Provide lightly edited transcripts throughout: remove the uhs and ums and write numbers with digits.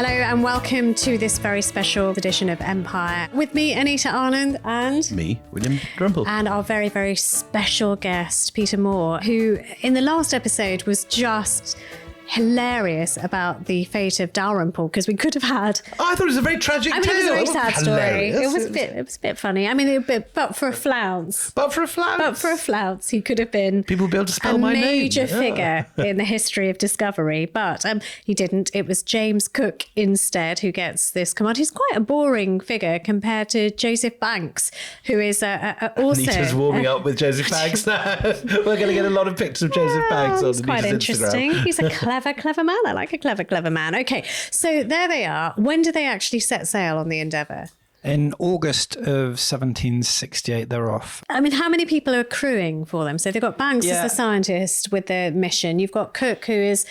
Hello and welcome to this very special edition of Empire. With me, Anita Arnand, and me, William Dalrymple. And our very, very special guest, Peter Moore, who in the last episode was just hilarious about the fate of Dalrymple, because we could have had... Oh, I thought it was a very tragic tale. It was a very sad story. Hilarious. It was a bit funny. I mean, but for a flounce. But for a flounce, he could have been people will be able to spell my name. A major figure in the history of discovery, but he didn't. It was James Cook instead who gets this command. He's quite a boring figure compared to Joseph Banks, who is also... Anita's warming up with Joseph Banks now. We're going to get a lot of pictures of Joseph Banks on Anita's quite interesting. Instagram. He's a clever man. I like a clever man. Okay, so there they are. When do they actually set sail on the Endeavour? In August of 1768, they're off. I mean, how many people are crewing for them? So they've got Banks as the scientist with the mission. You've got Cook, who is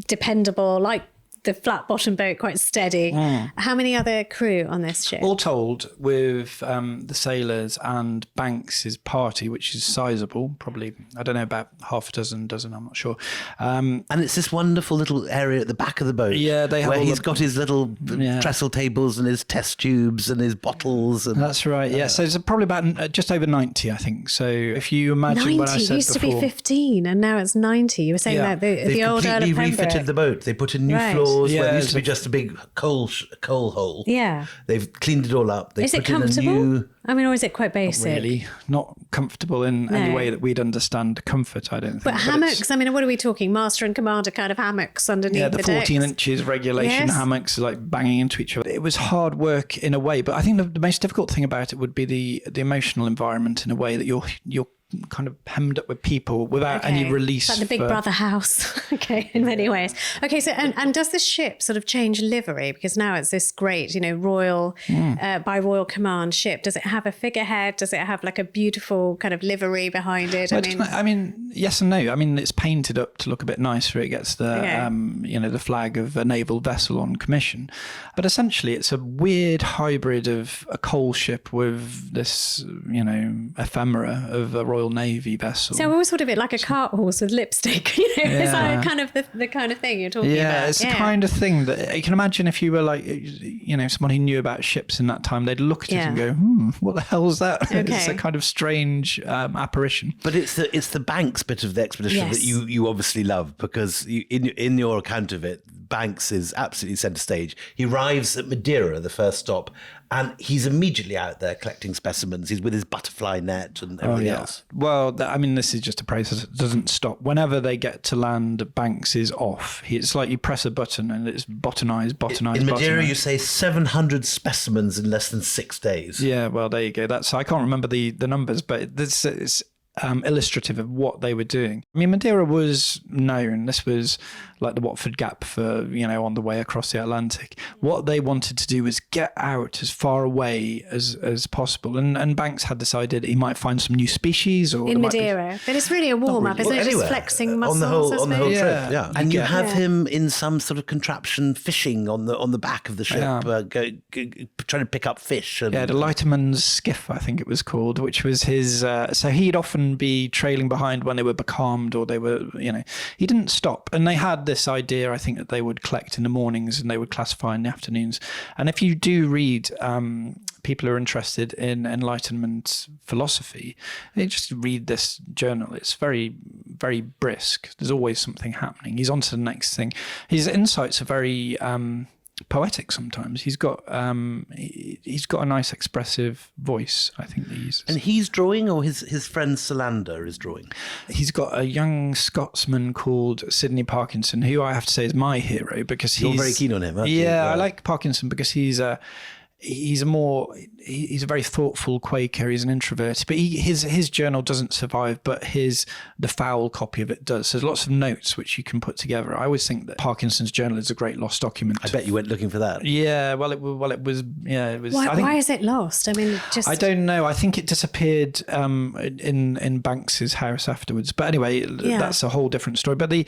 dependable, like the flat bottom boat, quite steady. How many other crew on this ship? All told, with the sailors and Banks's party, which is sizable, probably, I don't know, about half a dozen, I'm not sure. And it's this wonderful little area at the back of the boat. Yeah, they have where he's got his little trestle tables and his test tubes and his bottles. And, that's right, yeah. So it's probably about just over 90, I think. So if you imagine 90, what I said before... it used to be 15 and now it's 90. You were saying that the old Earl of They've completely Pembroke refitted the boat. They put in new floors. Where it used to be just a big coal hole. Yeah. They've cleaned it all up. Is it comfortable? I mean, or is it quite basic? Not really. Not comfortable in any way that we'd understand comfort, I don't think. But hammocks, I mean, what are we talking? Master and commander kind of hammocks underneath the decks? Yeah, the 14 inches regulation hammocks like banging into each other. It was hard work in a way, but I think the most difficult thing about it would be the emotional environment, in a way that you're kind of hemmed up with people without any release. Like the Big Brother house, in many ways. Okay, so and does the ship sort of change livery? Because now it's this great, royal, by royal command ship. Does it have a figurehead? Does it have like a beautiful kind of livery behind it? I mean, yes and no. I mean, it's painted up to look a bit nicer. It gets the, the flag of a naval vessel on commission. But essentially, it's a weird hybrid of a coal ship with this, ephemera of a Royal Navy vessel. So I always thought of it like a cart horse with lipstick. Is that kind of the kind of thing you're talking about? Yeah, it's the kind of thing that you can imagine if you were like, someone who knew about ships in that time, they'd look at it and go, what the hell is that? Okay. It's a kind of strange apparition. But it's the Banks bit of the expedition that you obviously love, because in your account of it, Banks is absolutely centre stage. He arrives at Madeira, the first stop, and he's immediately out there collecting specimens. He's with his butterfly net and everything else. Well, this is just a process that doesn't stop. Whenever they get to land, Banks is off. It's like you press a button and it's botanise. In Madeira, you say 700 specimens in less than 6 days. Yeah, well, there you go. I can't remember the numbers, but this is illustrative of what they were doing. I mean, Madeira was known. This was like the Watford Gap for, on the way across the Atlantic. What they wanted to do was get out as far away as possible. And Banks had this idea that he might find some new species. Or in Madeira. But it's really a warm-up, isn't it? Just flexing muscles, on the whole trip, yeah. And you have him in some sort of contraption fishing on the back of the ship, trying to pick up fish. The lighterman's skiff, I think it was called, which was his... so he'd often be trailing behind when they were becalmed, or they were, he didn't stop. And they had this idea, I think, that they would collect in the mornings and they would classify in the afternoons. And if you do read people who are interested in Enlightenment philosophy, they just read this journal. It's very, very brisk. There's always something happening. He's on to the next thing. His insights are very poetic sometimes. He's got a nice expressive voice, I think, that he uses. And he's drawing, or his friend Solander is drawing? He's got a young Scotsman called Sidney Parkinson, who I have to say is my hero, because You're very keen on him, aren't you? Yeah, I like Parkinson because he's a very thoughtful Quaker. He's an introvert, but his journal doesn't survive, but the foul copy of it does. So there's lots of notes which you can put together. I always think that Parkinson's journal is a great lost document. I bet you went looking for that. Yeah, well, it was. Yeah, it was. Why is it lost? I mean, I don't know. I think it disappeared in Banks's house afterwards. But anyway, that's a whole different story. But the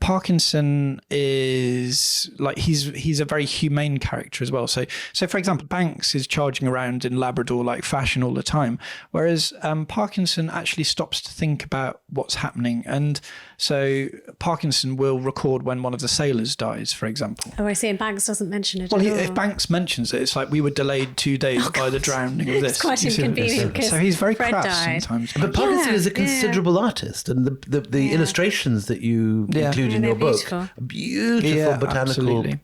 Parkinson is like he's a very humane character as well. So So, for example, Banks is charging around in Labrador-like fashion all the time, whereas Parkinson actually stops to think about what's happening. And so Parkinson will record when one of the sailors dies, for example. Oh, I see. And Banks doesn't mention it Well, at all. if Banks mentions it, it's like we were delayed 2 days by the drowning of this. It's quite You see what this is? inconvenient. So he's very Fred crass died. sometimes. But Parkinson is a Yeah. considerable artist, and the illustrations that you include in they're your book beautiful. are beautiful Yeah, botanical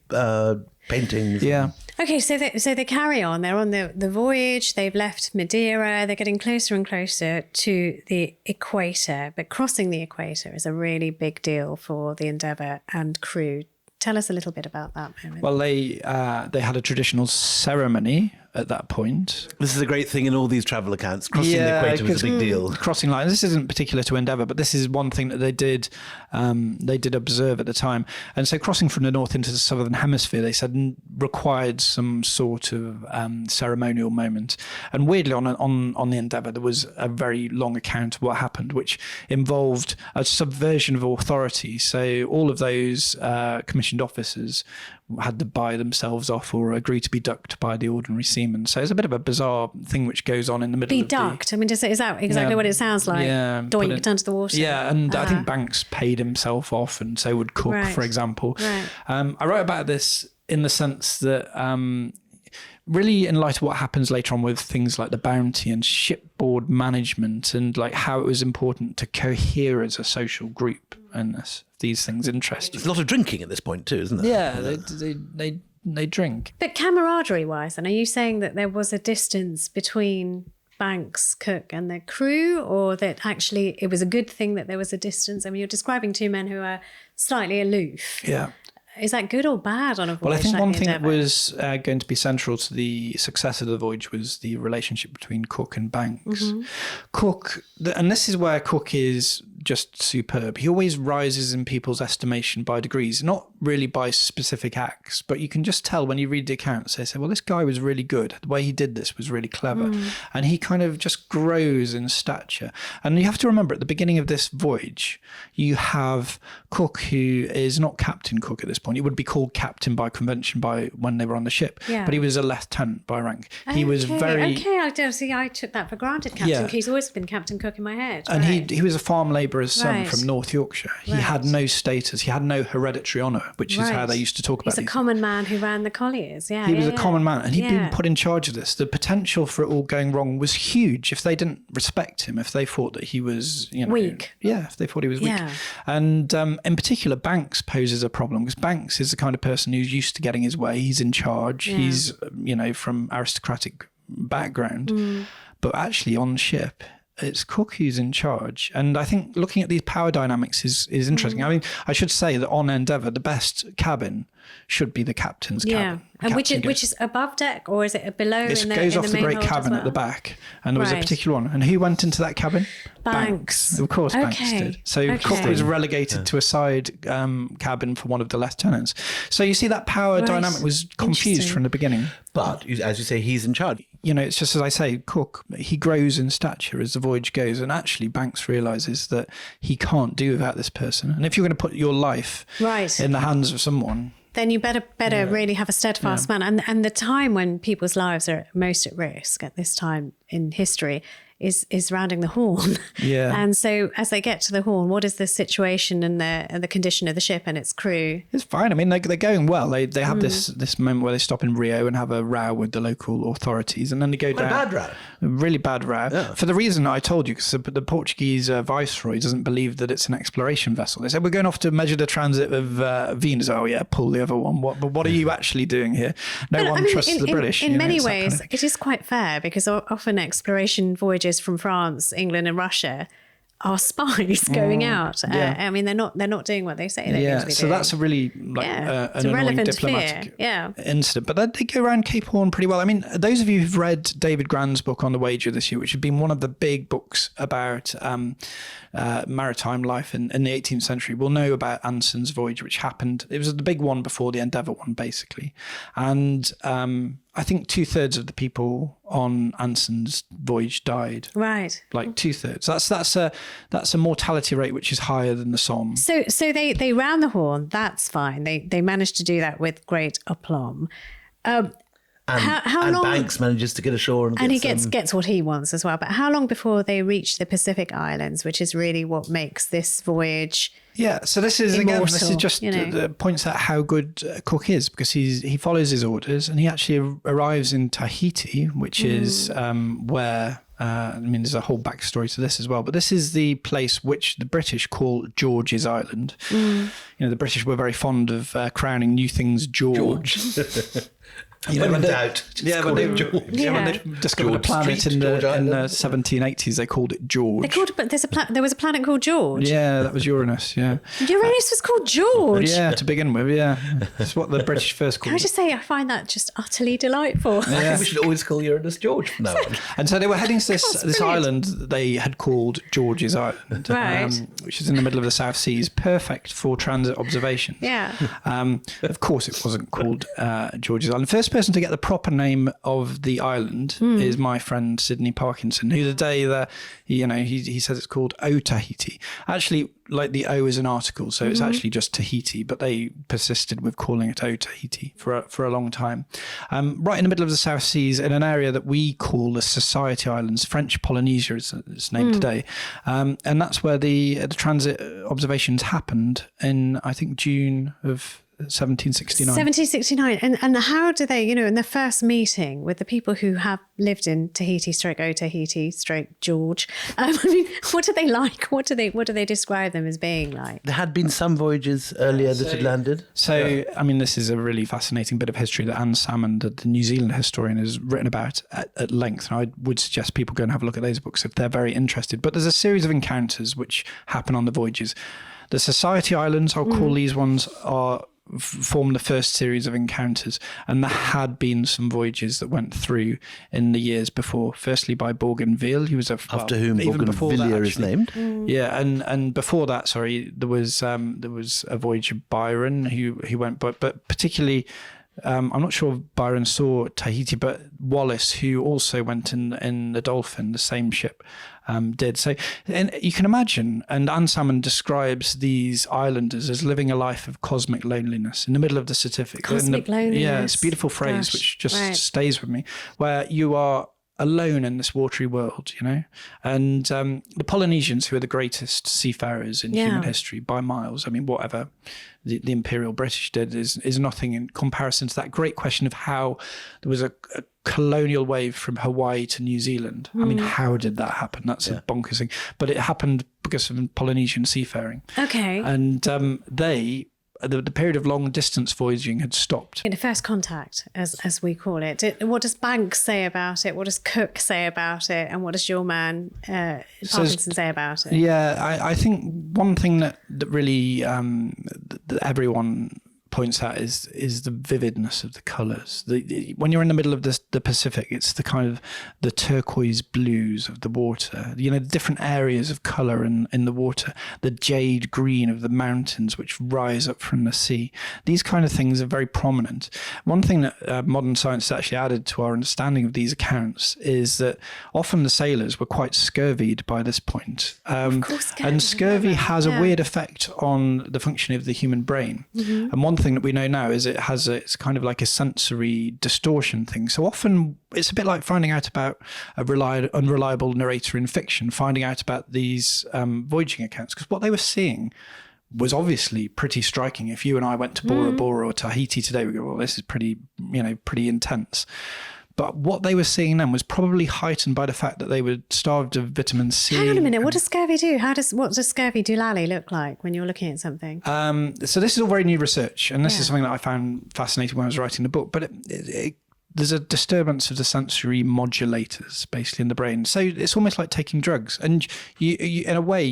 paintings. Yeah. Okay, so they carry on. They're on the voyage. They've left Madeira. They're getting closer and closer to the equator. But crossing the equator is a really big deal for the Endeavour and crew. Tell us a little bit about that moment. Well, they had a traditional ceremony at that point. This is a great thing in all these travel accounts. Crossing the equator was a big deal. Crossing lines. This isn't particular to Endeavour, but this is one thing that they did observe at the time. And so crossing from the north into the southern hemisphere, they said required some sort of ceremonial moment. And weirdly, on the Endeavour, there was a very long account of what happened, which involved a subversion of authority. So all of those commissioned officers had to buy themselves off or agree to be ducked by the ordinary seamen. So it's a bit of a bizarre thing which goes on in the middle Be of ducked. I mean, is that exactly what it sounds like? Yeah, Doinked under the water. Yeah, and I think Banks paid himself off, and so would Cook, Right. for example. Right. I wrote about this in the sense that really in light of what happens later on with things like the bounty and shipboard management, and like how it was important to cohere as a social group, and these things interest you. There's a lot of drinking at this point too, isn't there? Yeah, they drink. But camaraderie-wise, then, are you saying that there was a distance between Banks, Cook and the crew, or that actually it was a good thing that there was a distance? I mean, you're describing two men who are slightly aloof. Yeah. Is that good or bad on a voyage? Well, I think like one the thing that Endeavour? was going to be central to the success of the voyage was the relationship between Cook and Banks. Mm-hmm. Cook, and this is where Cook is just superb. He always rises in people's estimation by degrees, not really by specific acts, but you can just tell when you read the accounts, they say, well, this guy was really good. The way he did this was really clever. And he kind of just grows in stature. And you have to remember, at the beginning of this voyage, you have Cook, who is not Captain Cook at this point. He would be called captain by convention by when they were on the ship, Yeah. but he was a lieutenant by rank. He was very... Okay, I don't see. I took that for granted, Captain Yeah. Cook. He's always been Captain Cook in my head. And right. he was a farm labourer's son Right. from North Yorkshire. He Right. had no status. He had no hereditary honour, which is how Right. they used to talk about He's a these. common man who ran the colliers. Yeah, He was yeah, a common man, and he'd yeah. been put in charge of this. The potential for it all going wrong was huge if they didn't respect him, if they thought that he was Weak. Yeah, if they thought he was weak. Yeah. And in particular, Banks poses a problem because Banks is the kind of person who's used to getting his way. He's in charge. Yeah. He's, from aristocratic background. But actually on ship, it's Cook who's in charge. And I think looking at these power dynamics is interesting. I mean, I should say that on Endeavour, the best cabin should be the captain's cabin. And which Captain is above deck, or is it below? It in the, goes in off the main great hold as cabin at the well? back, and there was a Right. particular one. And who went into that cabin? Banks. Of course, Banks Okay. did. So Cook Okay. was relegated to a side cabin for one of the lieutenants. So you see that power Right. dynamic was confused Interesting. from the beginning. But as you say, he's in charge. It's just as I say, Cook, he grows in stature as the voyage goes, and actually Banks realises that he can't do without this person. And if you're going to put your life Right. in the hands of someone, Then you better really have a steadfast man. And the time when people's lives are most at risk at this time in history is rounding the Horn. Yeah. And so as they get to the Horn, what is the situation and the condition of the ship and its crew? it's fine. I mean, they're going well. They have this moment where they stop in Rio and have a row with the local authorities, and then they go Quite a down. bad row. A really bad row. Yeah. For the reason I told you, because the Portuguese viceroy doesn't believe that it's an exploration vessel. They said, we're going off to measure the transit of Venus. Oh, yeah, pull the other one. What are you actually doing here? No But, one I mean, trusts the British. In many it's that kind ways, of thing. it is quite fair because often exploration voyages from France, England, and Russia are spies going out. yeah. I mean, they're not doing what they say they're going to be So doing. that's a really it's an a annoying relevant diplomatic fear. Yeah. incident. But they go around Cape Horn pretty well. I mean, those of you who've read David Grand's book on the Voyage this year, which had been one of the big books about maritime life in the 18th century, will know about Anson's voyage, which happened. It was the big one before the Endeavour one, basically. And I think 2/3 of the people on Anson's voyage died. Right. Like 2/3. That's a mortality rate which is higher than the Somme. So they round the Horn. That's fine. They managed to do that with great aplomb. And, how long? Banks manages to get ashore and he gets what he wants as well. But how long before they reach the Pacific Islands, which is really what makes this voyage? Yeah, so this is just points out how good Cook is, because he follows his orders and he actually arrives in Tahiti, which is where. There's a whole backstory to this as well, but this is the place which the British call George's Island. The British were very fond of crowning new things George. When in doubt, when they discovered a planet in the 1780s, they called it George. But there was a planet called George. Yeah, that was Uranus. Yeah, Uranus was called George. Yeah, to begin with. Yeah, that's what the British first called. Can I just say, I find that just utterly delightful. I think we should always call Uranus George from now on. And so they were heading to this island that they had called George's Island, which is in the middle of the South Seas, perfect for transit observation. Yeah. Of course, it wasn't called George's Island. First person to get the proper name of the island is my friend Sydney Parkinson, who the day that he says it's called O Tahiti. Actually, like the O is an article, so it's actually just Tahiti, but they persisted with calling it O Tahiti for a long time. Right in the middle of the South Seas, in an area that we call the Society Islands, French Polynesia is its name today, and that's where the transit observations happened in, I think, June of 1769. 1769. And how do they, in the first meeting with the people who have lived in Tahiti /O Tahiti /George, what are they like? What do they describe them as being like? There had been some voyages earlier that had landed. So, this is a really fascinating bit of history that Anne Salmond, the New Zealand historian, has written about at length. And I would suggest people go and have a look at those books if they're very interested. But there's a series of encounters which happen on the voyages. The Society Islands, I'll call these ones, form the first series of encounters, and there had been some voyages that went through in the years before, firstly by Bougainville, who was after whom Bougainville is named. Yeah, and before that, there was a voyage of Byron who went, but particularly I'm not sure if Byron saw Tahiti, but Wallace, who also went in the Dolphin, the same ship, did. So, and you can imagine, and Anne Salmond describes these islanders as living a life of cosmic loneliness in the middle of the Pacific. Cosmic loneliness. Yeah, it's a beautiful phrase, which just stays with me, where you are alone in this watery world, and the Polynesians, who are the greatest seafarers in human history by miles, whatever the Imperial British did is nothing in comparison to that great question of how there was a colonial wave from Hawaii to New Zealand. How did that happen? That's a bonkers thing, but it happened because of Polynesian seafaring. Okay. And the period of long distance voyaging had stopped. In the first contact, as we call it, what does Banks say about it? What does Cook say about it? And what does your man Parkinson say about it? Yeah, I think one thing that really that everyone points out is the vividness of the colours. When you're in the middle of the Pacific, it's the kind of the turquoise blues of the water, the different areas of colour in the water, the jade green of the mountains which rise up from the sea. These kind of things are very prominent. One thing that modern science has actually added to our understanding of these accounts is that often the sailors were quite scurvied by this point. Of course, and scurvy has a weird effect on the functioning of the human brain. And one thing that we know now is it's kind of like a sensory distortion thing. So often it's a bit like finding out about a unreliable narrator in fiction, finding out about these voyaging accounts, because what they were seeing was obviously pretty striking. If you and I went to Bora Bora or Tahiti today, we go, well, this is pretty intense. But what they were seeing then was probably heightened by the fact that they were starved of vitamin C. Hang on a minute. What does scurvy do? What does scurvy doulali look like when you're looking at something? So this is all very new research, and this is something that I found fascinating when I was writing the book. But there's a disturbance of the sensory modulators basically in the brain. So it's almost like taking drugs, and you in a way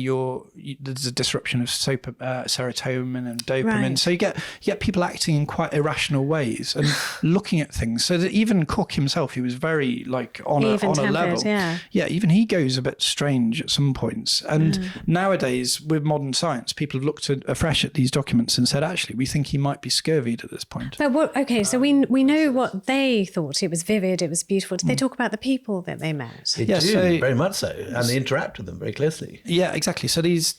there's a disruption of serotonin and dopamine. Right. So you get people acting in quite irrational ways and looking at things. So that even Cook himself, he was very on a level. Yeah, even he goes a bit strange at some points. And nowadays with modern science, people have looked afresh at these documents and said, actually, we think he might be scurvied at this point. So so we know what they thought it was vivid, it was beautiful. Did they talk about the people that they met? They do, very much so. And they interact with them very closely. Yeah, exactly. So these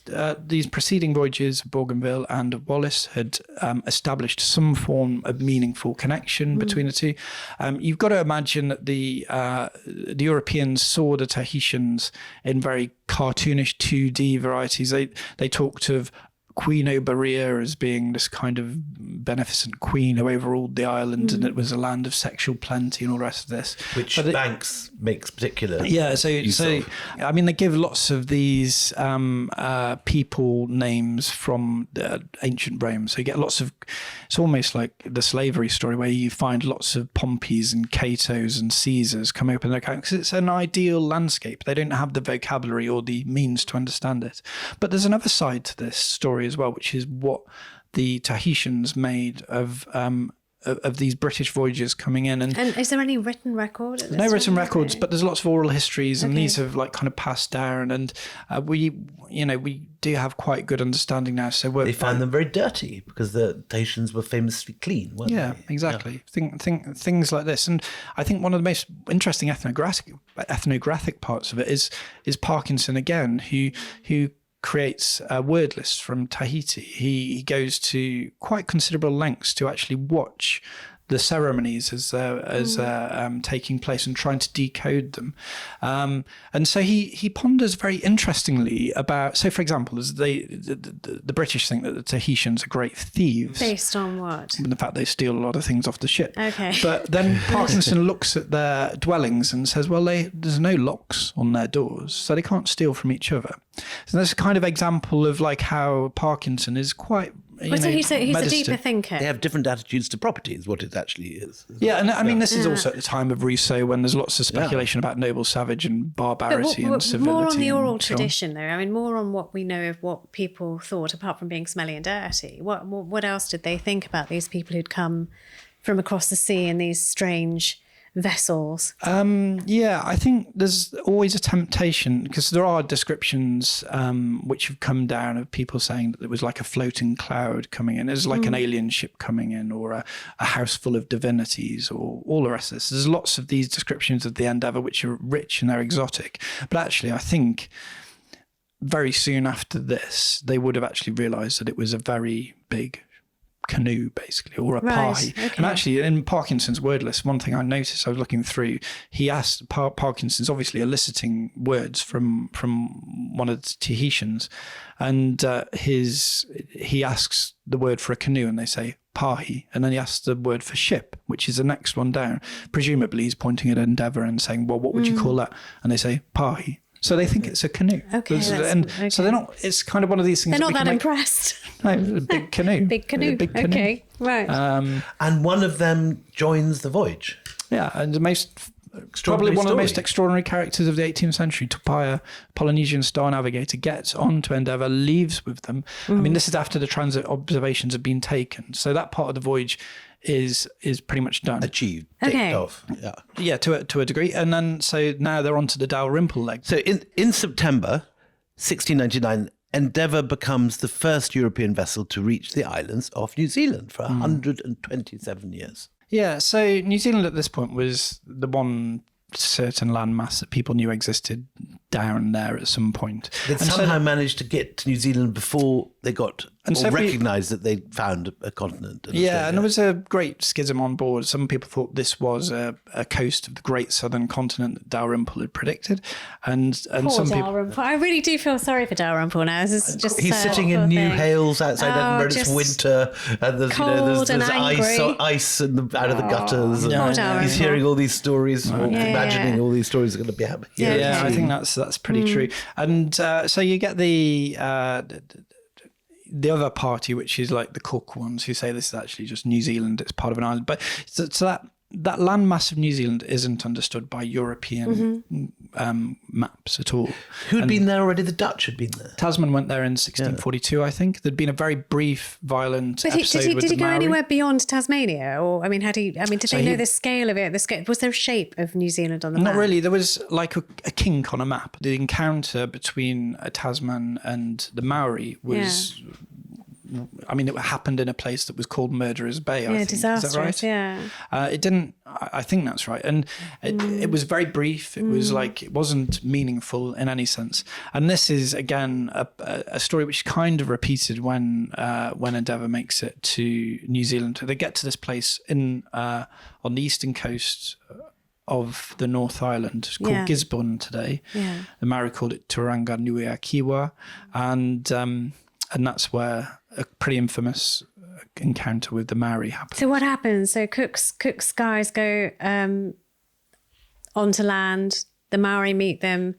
preceding voyages, Bougainville and Wallace, had established some form of meaningful connection between the two. You've got to imagine that the Europeans saw the Tahitians in very cartoonish 2D varieties. They talked of Queen Oberea as being this kind of beneficent queen who overruled the island, and it was a land of sexual plenty and all the rest of this. Which Banks makes particular. Yeah, so I mean, they give lots of these people names from ancient Rome. So you get lots of, it's almost like the slavery story where you find lots of Pompeys and Catos and Caesars come up in their account, because it's an ideal landscape. They don't have the vocabulary or the means to understand it. But there's another side to this story as well, which is what the Tahitians made of these British voyagers coming in. And is there any written record? No written records, but there's lots of oral histories, and these have like kind of passed down. And we do have quite good understanding now. So they found them very dirty because the Tahitians were famously clean, weren't they? Yeah, exactly. Things like this. And I think one of the most interesting ethnographic parts of it is Parkinson again, who creates a word list from Tahiti. He goes to quite considerable lengths to actually watch the ceremonies as taking place and trying to decode them. And so he ponders very interestingly about, so for example, as the British think that the Tahitians are great thieves. Based on what? The fact they steal a lot of things off the ship. Okay. But then Parkinson looks at their dwellings and says, well, there's no locks on their doors, so they can't steal from each other. So that's a kind of example of like how Parkinson is quite... So he's a deeper thinker. They have different attitudes to property, is what it actually is. Yeah, and I mean, this is also at the time of Rousseau, when there's lots of speculation about noble savage and barbarity and civility. More on the oral tradition, though. I mean, more on what we know of what people thought, apart from being smelly and dirty. What else did they think about these people who'd come from across the sea in these strange vessels? Yeah, I think there's always a temptation, because there are descriptions which have come down of people saying that it was like a floating cloud coming in. It was like an alien ship coming in, or a house full of divinities, or all the rest of this. There's lots of these descriptions of the Endeavour which are rich and they're exotic. But actually, I think very soon after this, they would have actually realised that it was a very big canoe, basically, or a pahi. Okay. And actually, in Parkinson's word list, one thing I noticed, I was looking through, he asked, Parkinson's obviously eliciting words from one of the Tahitians, and he asks the word for a canoe, and they say pahi, and then he asks the word for ship, which is the next one down. Presumably, he's pointing at Endeavour and saying, well, what would you call that? And they say pahi. So they think it's a canoe. Okay, so they're not, it's kind of one of these things. They're not that impressed. No, a big canoe. Big canoe. Okay, right. And one of them joins the voyage. Yeah, and probably one of the most extraordinary characters of the 18th century, Tupaia, Polynesian star navigator, gets onto Endeavour, leaves with them. I mean, this is after the transit observations have been taken. So that part of the voyage is pretty much done. Achieved. Okay. Ticked off. Yeah, to a degree. And then, so now they're onto the Dalrymple leg. So in September 1699, Endeavour becomes the first European vessel to reach the islands off New Zealand for 127 years. Yeah, so New Zealand at this point was the one certain landmass that people knew existed down there at some point. They'd somehow managed to get to New Zealand before they got recognised that they found a continent. Yeah, and there was a great schism on board. Some people thought this was a coast of the great southern continent that Dalrymple had predicted. And Poor some Dalrymple. people... I really do feel sorry for Dalrymple now. This is just He's sitting in New Hales outside Edinburgh. It's winter, and there's ice out of the gutters. And he's hearing all these stories, or imagining all these stories are going to be happening. Yeah, I think that's pretty true. And so you get the other party, which is like the Cook ones, who say this is actually just New Zealand, it's part of an island. But so that landmass of New Zealand isn't understood by European maps at all. Who'd been there already? The Dutch had been there. Tasman went there in 1642, I think. There'd been a very brief, violent episode with did he go Maori. anywhere beyond Tasmania? Or, I mean, did they know the scale of it? Was there a shape of New Zealand on the map? Not really. There was like a kink on a map. The encounter between Tasman and the Maori was... I mean, it happened in a place that was called Murderer's Bay, I think. Disastrous, is that right? yeah. It didn't... I think that's right. And it was very brief. It was like, it wasn't meaningful in any sense. And this is, again, a story which is kind of repeated when Endeavour makes it to New Zealand. They get to this place on the eastern coast of the North Island. It's called Gisborne today. Yeah. The Maori called it Turanga Nui a Kiwa. And that's where a pretty infamous encounter with the Maori happened. So what happens? So Cook's guys go onto land. The Maori meet them.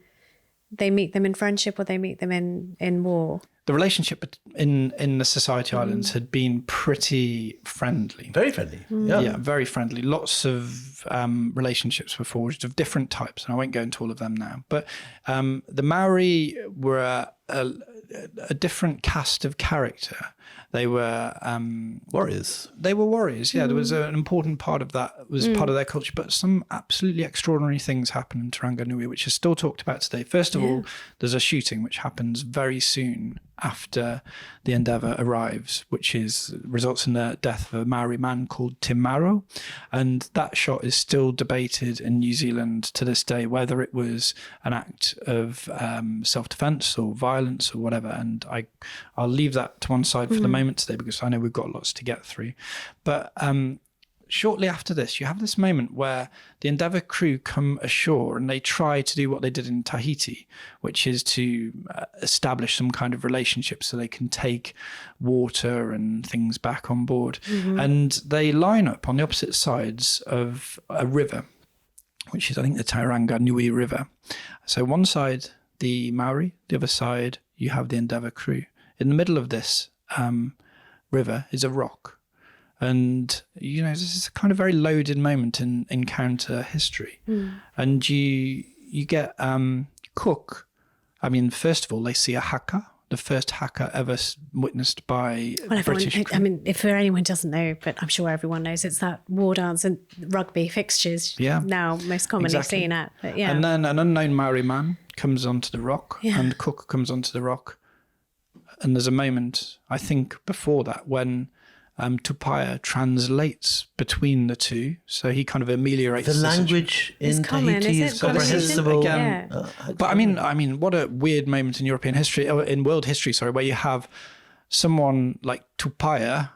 They meet them in friendship, or they meet them in war. The relationship in the Society Islands had been pretty friendly. Very friendly. Yeah, very friendly. Lots of relationships were forged of different types, and I won't go into all of them now. But the Maori were a different cast of character. They were warriors. They were warriors. Yeah, there was an important part of that was part of their culture. But some absolutely extraordinary things happen in Turanga Nui, which is still talked about today. First of all, there's a shooting which happens very soon after the Endeavour arrives, which results in the death of a Maori man called Tim Maro. And that shot is still debated in New Zealand to this day, whether it was an act of self-defense or violence or whatever. And I'll leave that to one side for the moment today, because I know we've got lots to get through. But shortly after this, you have this moment where the Endeavour crew come ashore and they try to do what they did in Tahiti, which is to establish some kind of relationship so they can take water and things back on board. And they line up on the opposite sides of a river, which is, I think, the Tauranga Nui River. So one side, the Maori, the other side, you have the Endeavour crew. In the middle of this river is a rock. And, this is a kind of very loaded moment in encounter history. And you get Cook. I mean, first of all, they see a haka, the first haka ever witnessed by British crew. I mean, if for anyone who doesn't know, but I'm sure everyone knows, it's that war dance and rugby fixtures now most commonly seen at. But And then an unknown Maori man comes onto the rock, and Cook comes onto the rock. And there's a moment, I think, before that when Tupaia translates between the two, so he kind of ameliorates the language in Tahiti is comprehensible. But I mean, what a weird moment in European history, in world history, where you have someone like Tupaia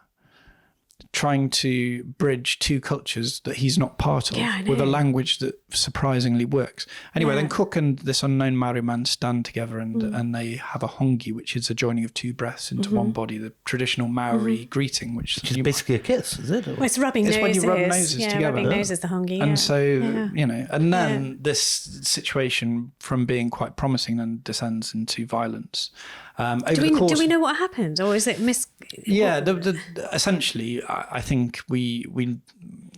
trying to bridge two cultures that he's not part of with a language that surprisingly works. Anyway, then Cook and this unknown Maori man stand together and they have a hongi, which is a joining of two breaths into one body, the traditional Maori greeting, which is basically a kiss, is it? Well, it's rubbing noses. When you rub noses together. Rubbing noses, the hongi. And so, and then this situation from being quite promising then descends into violence. Do we know what happened, or is it essentially, I think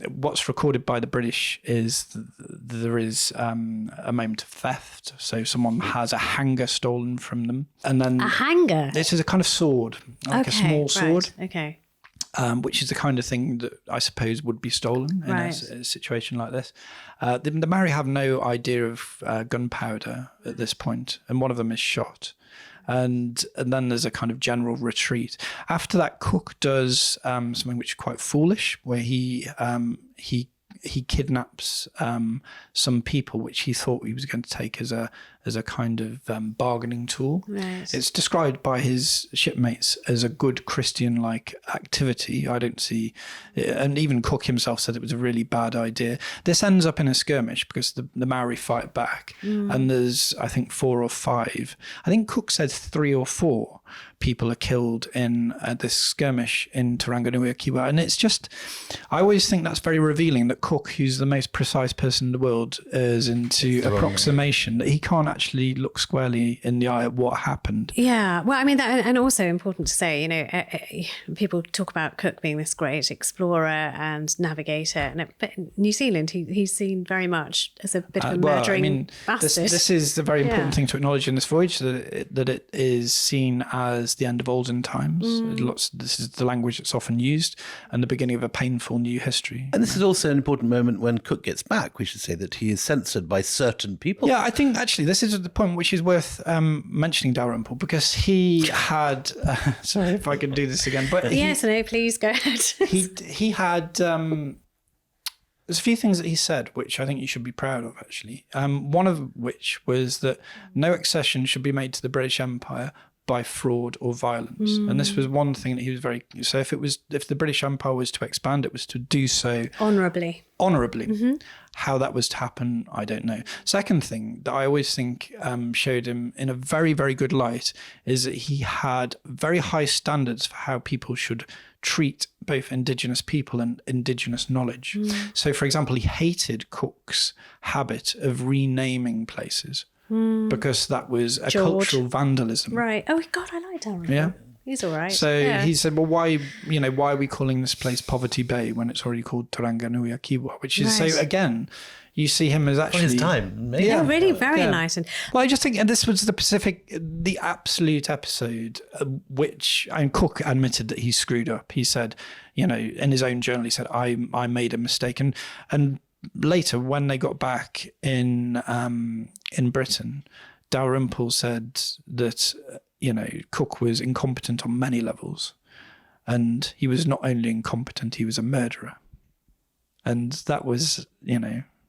what's recorded by the British is there is a moment of theft. So someone has a hanger stolen from them, and then a hanger. This is a kind of sword, like a small sword. Okay. Which is the kind of thing that I suppose would be stolen in a situation like this. The Maori have no idea of gunpowder at this point, and one of them is shot. And then there's a kind of general retreat. After that, Cook does something which is quite foolish, where he kidnaps some people which he thought he was going to take as a kind of bargaining tool. Right. It's described by his shipmates as a good Christian-like activity. I don't see, and even Cook himself said it was a really bad idea. This ends up in a skirmish because the Maori fight back, and there's, I think, 4 or 5. I think Cook said 3 or 4 people are killed in this skirmish in Turanga Nui a Kiwa. And it's just, I always think that's very revealing that Cook, who's the most precise person in the world, is into approximation, that he can't actually look squarely in the eye at what happened. Yeah, well, I mean, that, and also important to say, people talk about Cook being this great explorer and navigator, but in New Zealand, he's seen very much as a bit of a murdering bastard. This is the very important thing to acknowledge in this voyage, that it is seen as the end of olden times. This is the language that's often used, and the beginning of a painful new history. And this is also an important moment when Cook gets back. We should say that he is censored by certain people. Yeah, I think actually this is the point which is worth mentioning Dalrymple, because he had sorry if I can do this again, but please go ahead. he had there's a few things that he said, which I think you should be proud of, actually. One of which was that no accession should be made to the British Empire by fraud or violence. And this was one thing that he was very... So if the British Empire was to expand, it was to do so... Honourably. How that was to happen, I don't know. Second thing that I always think showed him in a very, very good light is that he had very high standards for how people should treat both indigenous people and indigenous knowledge. So, for example, he hated Cook's habit of renaming places because that was a cultural vandalism. Right. Oh, God, I like Dalrymple. Yeah. He's all right. So he said, well, why are we calling this place Poverty Bay when it's already called Taranganui Akiwa? Which is, so again, you see him as actually... his time. Yeah, really very enlightened. Well, I just think, and this was the absolute episode, which, and Cook admitted that he screwed up. He said, in his own journal, he said, I made a mistake. And later, when they got back in Britain, Dalrymple said that... Cook was incompetent on many levels, and he was not only incompetent, he was a murderer. And that was,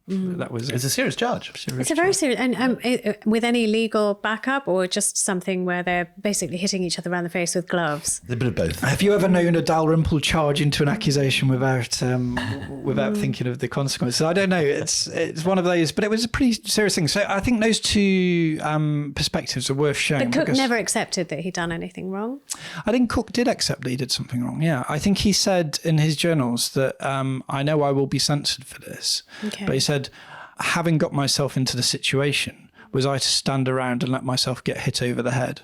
that was... It's a serious charge. It's a very serious... And with any legal backup, or just something where they're basically hitting each other around the face with gloves? A bit of both. Have you ever known a Dalrymple charge into an accusation without thinking of the consequences? I don't know. It's one of those, but it was a pretty serious thing. So I think those two perspectives are worth showing. But Cook never accepted that he'd done anything wrong? I think Cook did accept that he did something wrong, yeah. I think he said in his journals that, I know I will be censored for this. Okay. But he said, having got myself into the situation, was I to stand around and let myself get hit over the head?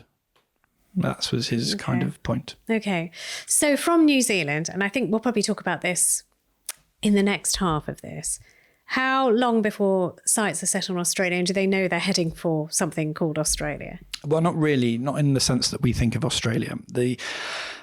That was his kind of point. Okay. So from New Zealand, and I think we'll probably talk about this in the next half of this, how long before sights are set on Australia, and do they know they're heading for something called Australia? Well, not really, not in the sense that we think of Australia.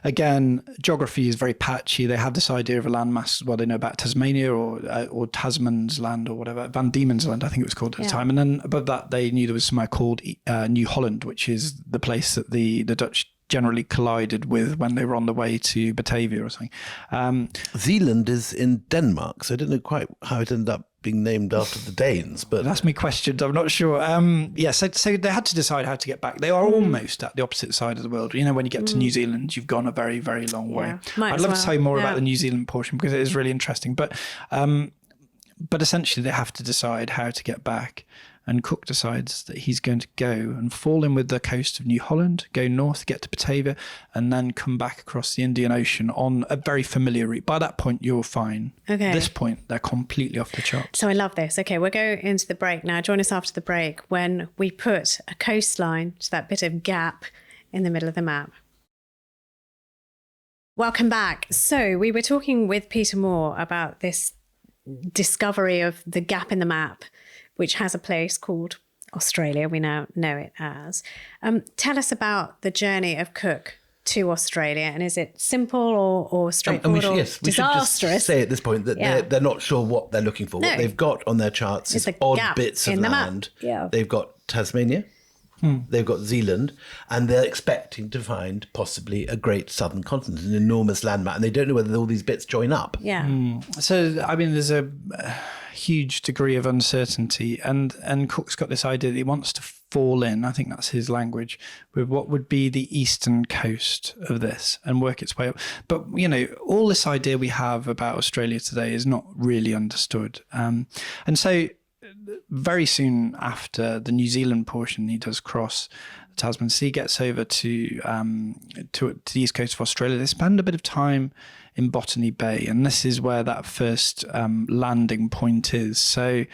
Again, geography is very patchy. They have this idea of a landmass. Well, they know about Tasmania or Tasman's Land or whatever, Van Diemen's Land, I think it was called at the time. And then above that, they knew there was somewhere called New Holland, which is the place that the Dutch generally collided with when they were on the way to Batavia or something. Zealand is in Denmark, so I don't know quite how it ended up being named after the Danes, but that's me questioned. I'm not sure. So they had to decide how to get back. They are almost at the opposite side of the world. When you get to New Zealand, you've gone a very, very long way. I'd love to tell you more about the New Zealand portion because it is really interesting. But essentially, they have to decide how to get back. And Cook decides that he's going to go and fall in with the coast of New Holland, go north, get to Batavia, and then come back across the Indian Ocean on a very familiar route. By that point, you're fine. Okay. At this point, they're completely off the charts. So I love this. Okay, we'll go into the break now. Join us after the break when we put a coastline to that bit of gap in the middle of the map. Welcome back. So we were talking with Peter Moore about this discovery of the gap in the map, which has a place called Australia, we now know it as. Tell us about the journey of Cook to Australia, and is it simple or straightforward or disastrous? We should just say at this point that they're not sure what they're looking for. No. What they've got on their charts is odd bits of land. Yeah. They've got Tasmania, they've got Zealand, and they're expecting to find possibly a great southern continent, an enormous landmass, and they don't know whether all these bits join up. Yeah. So, I mean, there's a huge degree of uncertainty, and Cook's got this idea that he wants to fall in, I think that's his language, with what would be the eastern coast of this and work its way up. But, all this idea we have about Australia today is not really understood. And so very soon after the New Zealand portion, he does cross the Tasman Sea, gets over to the east coast of Australia. They spend a bit of time in Botany Bay, and this is where that first landing point is. So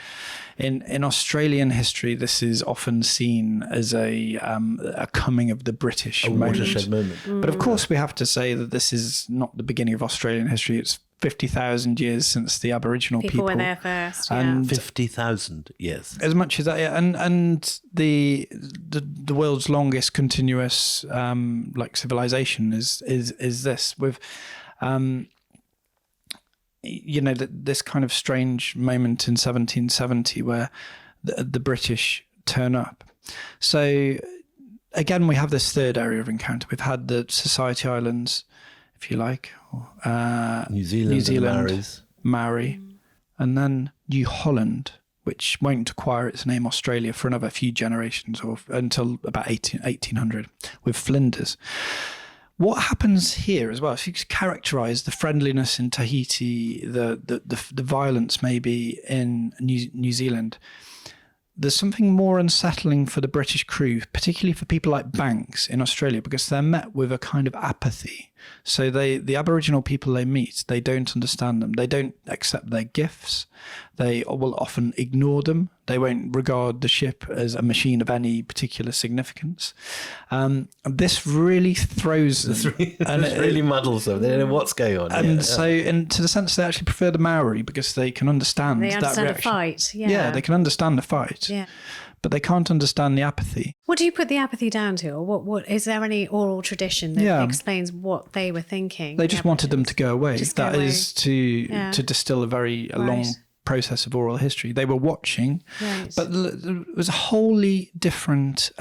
in Australian history, this is often seen as a coming of the British watershed moment. But of course, we have to say that this is not the beginning of Australian history. It's 50,000 years since the Aboriginal people were there first. And 50,000 years. As much as that, yeah. And the world's longest continuous civilization is this with this kind of strange moment in 1770 where the British turn up. So again, we have this third area of encounter. We've had the Society Islands, if you like, New Zealand, Maori, and then New Holland, which won't acquire its name Australia for another few generations or until about 1800 with Flinders. What happens here as well, if you could characterise the friendliness in Tahiti, the violence maybe in New Zealand, there's something more unsettling for the British crew, particularly for people like Banks in Australia, because they're met with a kind of apathy. So the Aboriginal people they meet, they don't understand them. They don't accept their gifts. They will often ignore them. They won't regard the ship as a machine of any particular significance. This really throws them. And it really muddles them. They don't know what's going on. And so, to the sense, they actually prefer the Maori because they can understand that reaction. A fight. Yeah, they can understand the fight. Yeah. But they can't understand the apathy. What do you put the apathy down to? Or what is there any oral tradition that explains what they were thinking? They just wanted them to go away. That is to distill a very long process of oral history. They were watching, but it was a wholly different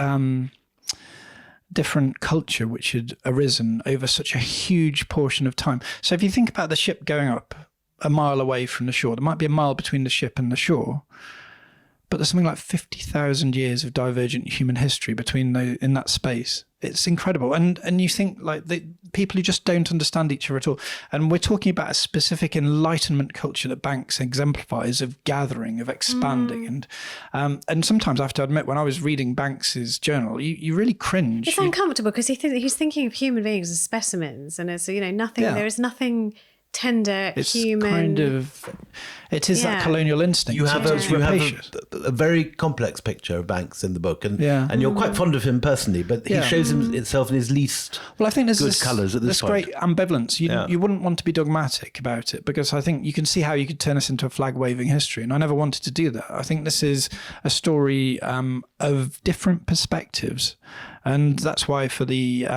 culture which had arisen over such a huge portion of time. So if you think about the ship going up a mile away from the shore, there might be a mile between the ship and the shore, but there's something like 50,000 years of divergent human history between in that space. It's incredible. And you think like the people who just don't understand each other at all. And we're talking about a specific Enlightenment culture that Banks exemplifies of gathering, of expanding. And sometimes I have to admit, when I was reading Banks's journal, you really cringe. It's uncomfortable because he's thinking of human beings as specimens, and as nothing. There is nothing tender, it's human. Kind of, it is that colonial instinct. You have a very complex picture of Banks in the book, and you're quite fond of him personally, but he shows himself in his least I think there's good colours at this point. Great ambivalence. You wouldn't want to be dogmatic about it, because I think you can see how you could turn this into a flag-waving history, and I never wanted to do that. I think this is a story of different perspectives, and that's why for the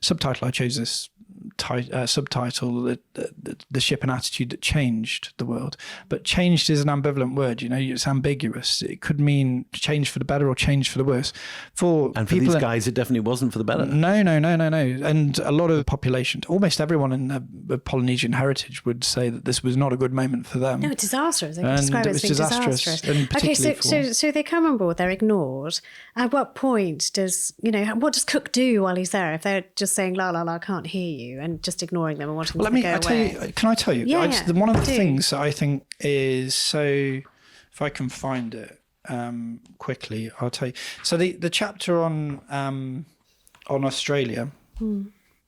subtitle I chose this subtitle, the ship and attitude that changed the world. But changed is an ambivalent word, it's ambiguous. It could mean change for the better or change for the worse. For these guys, it definitely wasn't for the better. No. And a lot of the population, almost everyone in the Polynesian heritage would say that this was not a good moment for them. No, disastrous. They describe it as being disastrous. Okay, so they come on board, they're ignored. At what point does, what does Cook do while he's there? If they're just saying, la, la, la, I can't hear you, and just ignoring them and wanting them to go away. Can I tell you? One of the things that I think is so, if I can find it quickly, I'll tell you. So the chapter on Australia,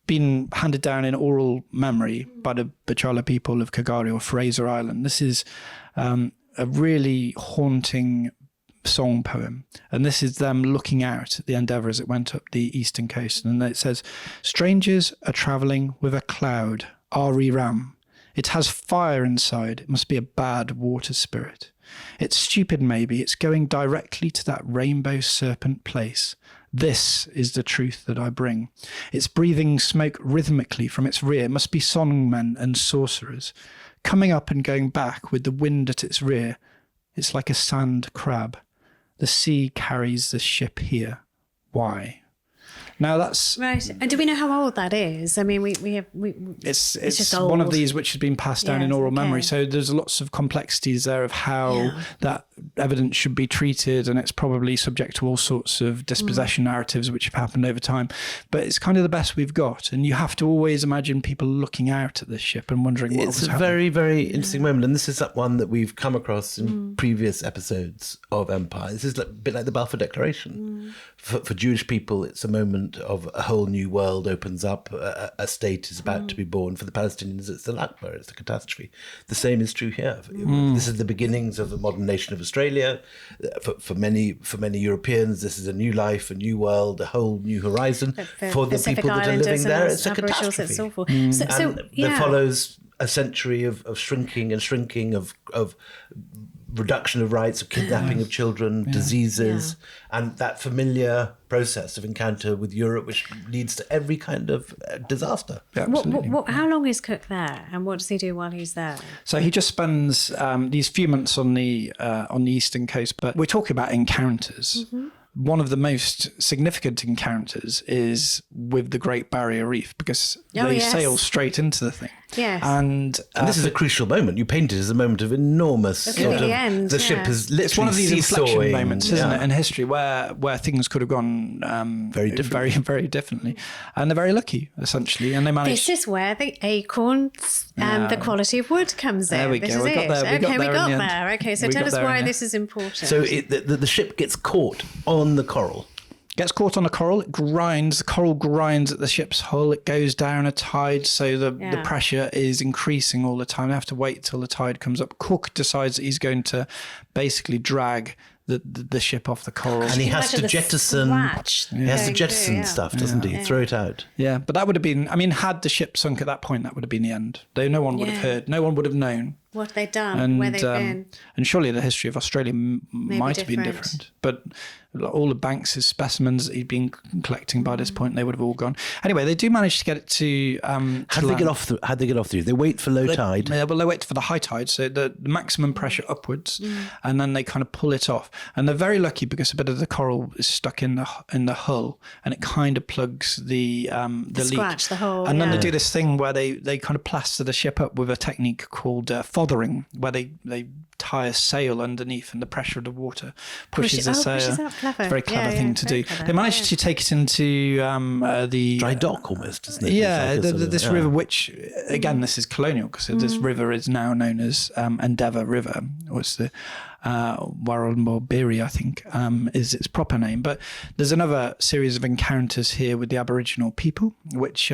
been handed down in oral memory by the Bachala people of Kagari or Fraser Island. This is a really haunting song poem, and this is them looking out at the Endeavour as it went up the eastern coast, and it says, strangers are travelling with a cloud, Ari Ram. It has fire inside. It must be a bad water spirit. It's stupid maybe. It's going directly to that rainbow serpent place. This is the truth that I bring. It's breathing smoke rhythmically from its rear. It must be songmen and sorcerers, coming up and going back with the wind at its rear. It's like a sand crab. The sea carries the ship here. Why? Now that's right. And do we know how old that is? I mean, it's just old. One of these which has been passed down in oral memory. So there's lots of complexities there of how that evidence should be treated, and it's probably subject to all sorts of dispossession narratives which have happened over time. But it's kind of the best we've got, and you have to always imagine people looking out at this ship and wondering what was happening. It's a very, very interesting moment, and this is that one that we've come across in previous episodes of Empire. This is a bit like the Balfour Declaration. For Jewish people, it's a moment of a whole new world opens up, a state is about to be born. For the Palestinians, it's the Nakba, it's the catastrophe. The same is true here. This is the beginnings of the modern nation of Australia. For many Europeans, this is a new life, a new world, a whole new horizon. For the Pacific people that are living there, it's a catastrophe. It's awful. There follows a century of shrinking, of reduction of rights, of kidnapping of children, diseases, and that familiar process of encounter with Europe, which leads to every kind of disaster. How long is Cook there, and what does he do while he's there? So he just spends these few months on the eastern coast, but we're talking about encounters. One of the most significant encounters is with the Great Barrier Reef, because they sail straight into the thing. Yes. And this is a crucial moment. You paint it as a moment of enormous It's really the end, the ship is literally it's one of these inflection seesawing. moments, isn't it, in history where things could have gone Very differently. very differently, and they're very lucky essentially, and they managed. This is where the acorns and the quality of wood comes in. There we This go. is We got it. there. We got Okay, we there got in the end. there. Okay, so We tell got us there in why the this is important. So the ship gets caught on the coral. Gets caught on the coral, it grinds, the coral grinds at the ship's hull, it goes down a tide, so the pressure is increasing all the time. They have to wait till the tide comes up. Cook decides that he's going to basically drag the ship off the coral. And he has to Imagine the jettison. scratch He has to going jettison through, yeah. stuff, doesn't he? Throw it out. Yeah, but that would have been, I mean, had the ship sunk at that point, that would have been the end. No one would have heard, no one would have known. What they've done, And, where they've been. And surely the history of Australia might have been different. But all of Banks's specimens that he'd been collecting by this point, they would have all gone. Anyway, they do manage to get it to. How'd they get off the? They wait for low tide. Yeah, well, they wait for the high tide, so the maximum pressure upwards, and then they kind of pull it off. And they're very lucky because a bit of the coral is stuck in the hull, and it kind of plugs the leak. Scratch the hole. And then they do this thing where they kind of plaster the ship up with a technique called fothering, where they tie a sail underneath, and the pressure of the water pushes the sail. Pushes up. Clever. It's a very clever thing to do. Clever. They managed to take it into the Dry dock almost, isn't it? yeah, It's like a sort of- this river, which again, this is colonial because this river is now known as Endeavour River, or it's the Warrambabiri, I think, is its proper name. But there's another series of encounters here with the Aboriginal people, which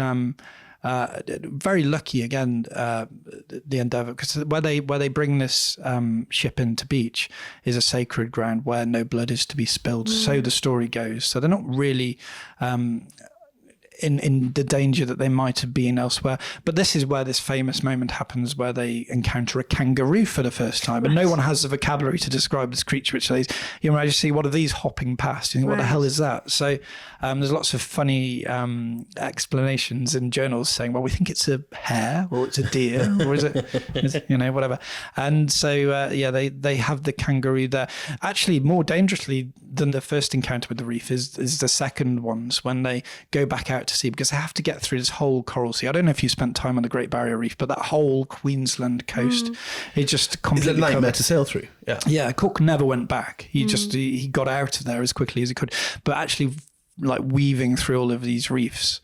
very lucky again, the Endeavour, because where they bring this ship into beach is a sacred ground where no blood is to be spilled. So the story goes. So they're not really in the danger that they might have been elsewhere. But this is where this famous moment happens where they encounter a kangaroo for the first time. And no one has the vocabulary to describe this creature, which says, you know, I just see one of these hopping past. You think, what the hell is that? So there's lots of funny explanations in journals saying, well, we think it's a hare or it's a deer or is it, you know, whatever. And so, they have the kangaroo there. Actually, more dangerously than the first encounter with the reef is the second ones when they go back out to sea, because they have to get through this whole coral sea. I don't know if you spent time on the Great Barrier Reef, but that whole Queensland coast, it just completely It's a nightmare covered. to sail through. Yeah. Cook never went back. He just he got out of there as quickly as he could. But actually, like weaving through all of these reefs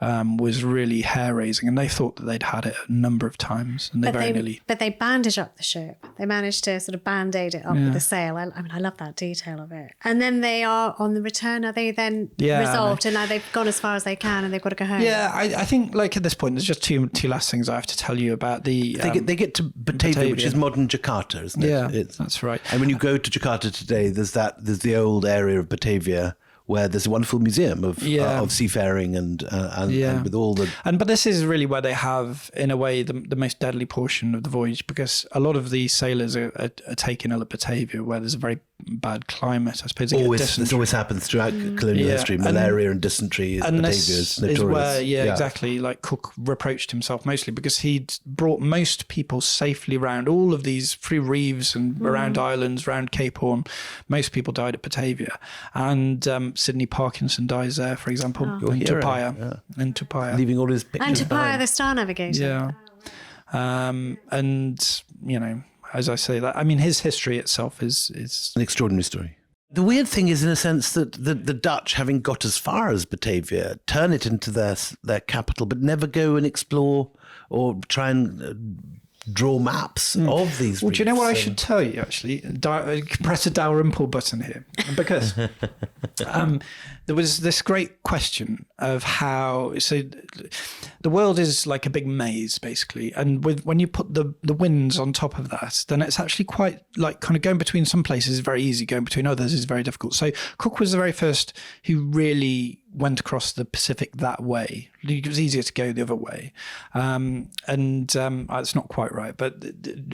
was really hair-raising, and they thought that they'd had it a number of times, and But they bandage up the ship. They managed to sort of band-aid it up with a sail. I mean, I love that detail of it. And then they are on the return. Are they then resolved, and now they've gone as far as they can, and they've got to go home? Yeah, I think like at this point, there's just two last things I have to tell you about the. They get to Batavia, which is modern Jakarta, isn't it? Yeah, that's right. And when you go to Jakarta today, there's the old area of Batavia where there's a wonderful museum of seafaring and with all the... But this is really where they have, in a way, the most deadly portion of the voyage, because a lot of the sailors are taken ill at Batavia, where there's a very bad climate, I suppose. This always happens throughout colonial history. Malaria and dysentery. And Batavia this is notorious. is where, exactly, like Cook reproached himself mostly because he'd brought most people safely around all of these through reefs and around islands, around Cape Horn. Most people died at Batavia. And Sydney Parkinson dies there, for example, in Tupaya. Leaving all his pictures And Tupaya, behind. the star navigator. Yeah. And, you know, as I say that, I mean, his history itself is An extraordinary story. The weird thing is, in a sense, that the Dutch, having got as far as Batavia, turn it into their capital, but never go and explore or try and draw maps of these. Well, do you know what I reefs. should tell you, actually? Press a Dalrymple button here. Because there was this great question of how... So the world is like a big maze, basically. And when you put the winds on top of that, then it's actually quite like kind of going between some places is very easy. Going between others is very difficult. So Cook was the very first who really went across the Pacific that way. It was easier to go the other way. It's not quite right, but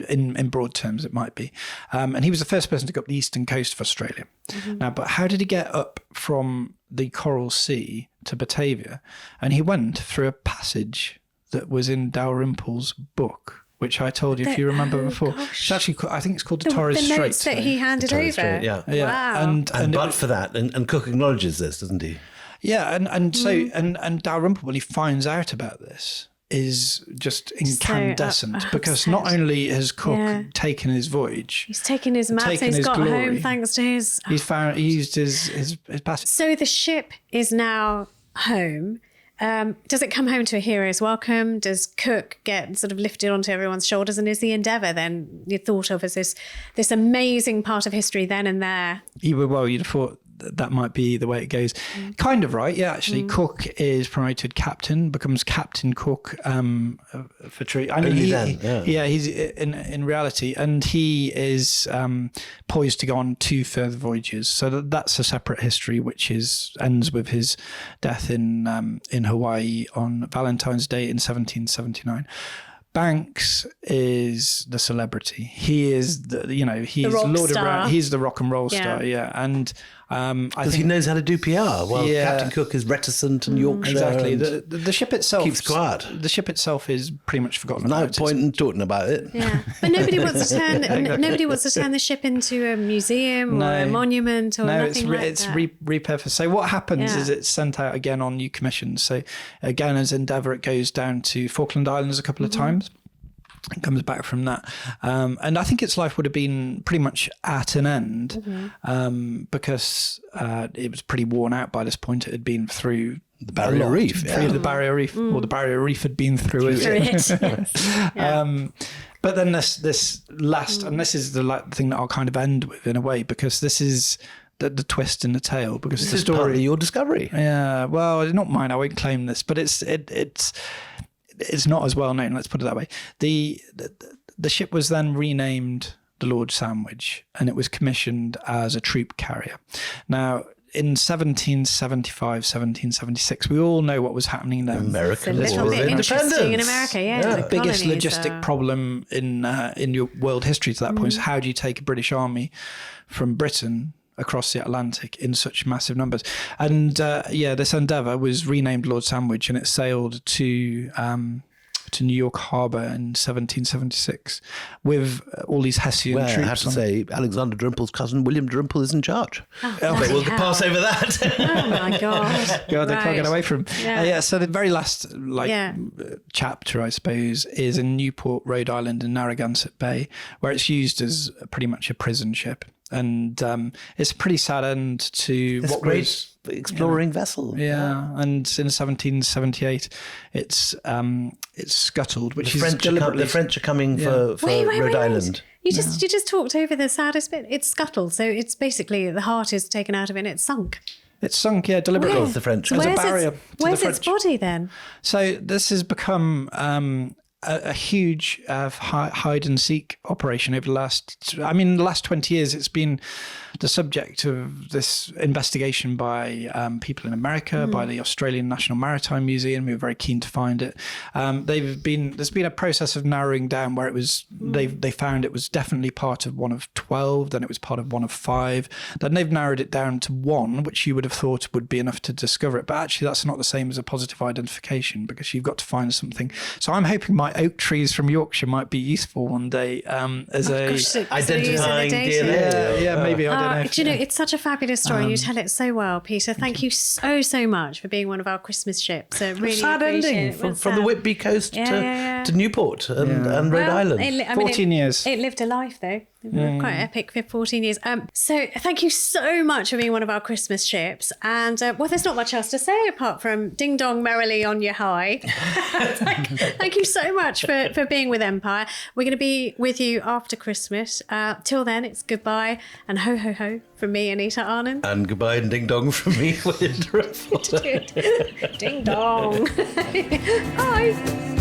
in broad terms it might be. And he was the first person to go up the eastern coast of Australia. Now, but how did he get up from the Coral Sea to Batavia? And he went through a passage that was in Dalrymple's book, which I told you, if you remember before. It's actually, I think it's called the Torres Strait. The notes that he handed over. Strait, yeah. Wow. And but for that, and Cook acknowledges this, doesn't he? Yeah, and so Dalrymple, when he finds out about this, is just incandescent because not only has Cook taken his voyage, he's taken his maps and he's got home thanks to his. He used his passage. So the ship is now home. Does it come home to a hero's welcome? Does Cook get sort of lifted onto everyone's shoulders? And is the Endeavour then you thought of as this amazing part of history then and there? You'd have thought that might be the way it goes. Kind of right, yeah. Actually, Cook is promoted captain, becomes Captain Cook for true. I mean, he's in reality, and he is poised to go on 2 further voyages. So that's a separate history, which ends with his death in Hawaii on Valentine's Day in 1779. Banks is the celebrity. He is he's Lord of he's the rock and roll star, and I think he knows how to do PR. Well, Captain Cook is reticent and Yorkshire. Exactly. The ship itself keeps quiet. The ship itself is pretty much forgotten. No point in talking about it. Yeah, but nobody wants to turn the ship into a museum or a monument or nothing like that. It's repurposed. So what happens is it's sent out again on new commissions. So again, as Endeavour, it goes down to Falkland Islands a couple of times. And comes back from that. And I think its life would have been pretty much at an end because it was pretty worn out by this point. It had been through the Barrier Reef. Through the Barrier Reef, or the Barrier Reef had been through it. But then this last, and this is the thing that I'll kind of end with in a way, because this is the twist in the tale, because this the is story, partly your discovery. Yeah, well, not mine. I won't claim this, but it's not as well known, let's put it that way. The ship was then renamed the Lord Sandwich, and it was commissioned as a troop carrier. Now, in 1775, 1776, we all know what was happening then. American War of Independence in America, The biggest logistic problem in your world history to that point is how do you take a British army from Britain across the Atlantic in such massive numbers? And this Endeavour was renamed Lord Sandwich, and it sailed to New York Harbour in 1776 with all these Hessian troops. I have to say, Alexander Dalrymple's cousin William Dalrymple is in charge. But we'll pass over that. Oh my God! God, they can't get away from him. So the very last chapter, I suppose, is in Newport, Rhode Island, in Narragansett Bay, where it's used as pretty much a prison ship. And it's a pretty sad end to what great exploring vessel. Yeah, and in 1778, it's scuttled, which the French are coming for Rhode Island. You just talked over the saddest bit. It's scuttled, so it's basically the heart is taken out of it and it's sunk. It's sunk, deliberately. Of the French. As a barrier. Where's its body then? So this has become a huge hide and seek operation over the last 20 years. It's been the subject of this investigation by people in America, by the Australian National Maritime Museum, who are very keen to find it. There's been a process of narrowing down where it was, they found it was definitely part of one of 12, then it was part of one of 5. Then they've narrowed it down to 1, which you would have thought would be enough to discover it. But actually that's not the same as a positive identification, because you've got to find something. So I'm hoping my oak trees from Yorkshire might be useful one day as identifying DNA. Yeah, maybe. I don't know. Do you know, it's such a fabulous story. You tell it so well, Peter. Thank you so much for being one of our Christmas ships. Really sad ending from the Whitby coast to Newport and Rhode Island. 14 years. It lived a life, though. Quite epic for 14 years. So thank you so much for being one of our Christmas ships. And there's not much else to say apart from ding dong merrily on your high. Thank you so much for being with Empire. We're going to be with you after Christmas. Till then, it's goodbye and ho ho ho from me, Anita Arnon. And goodbye and ding dong from me, William Dalrymple. Ding dong. Bye.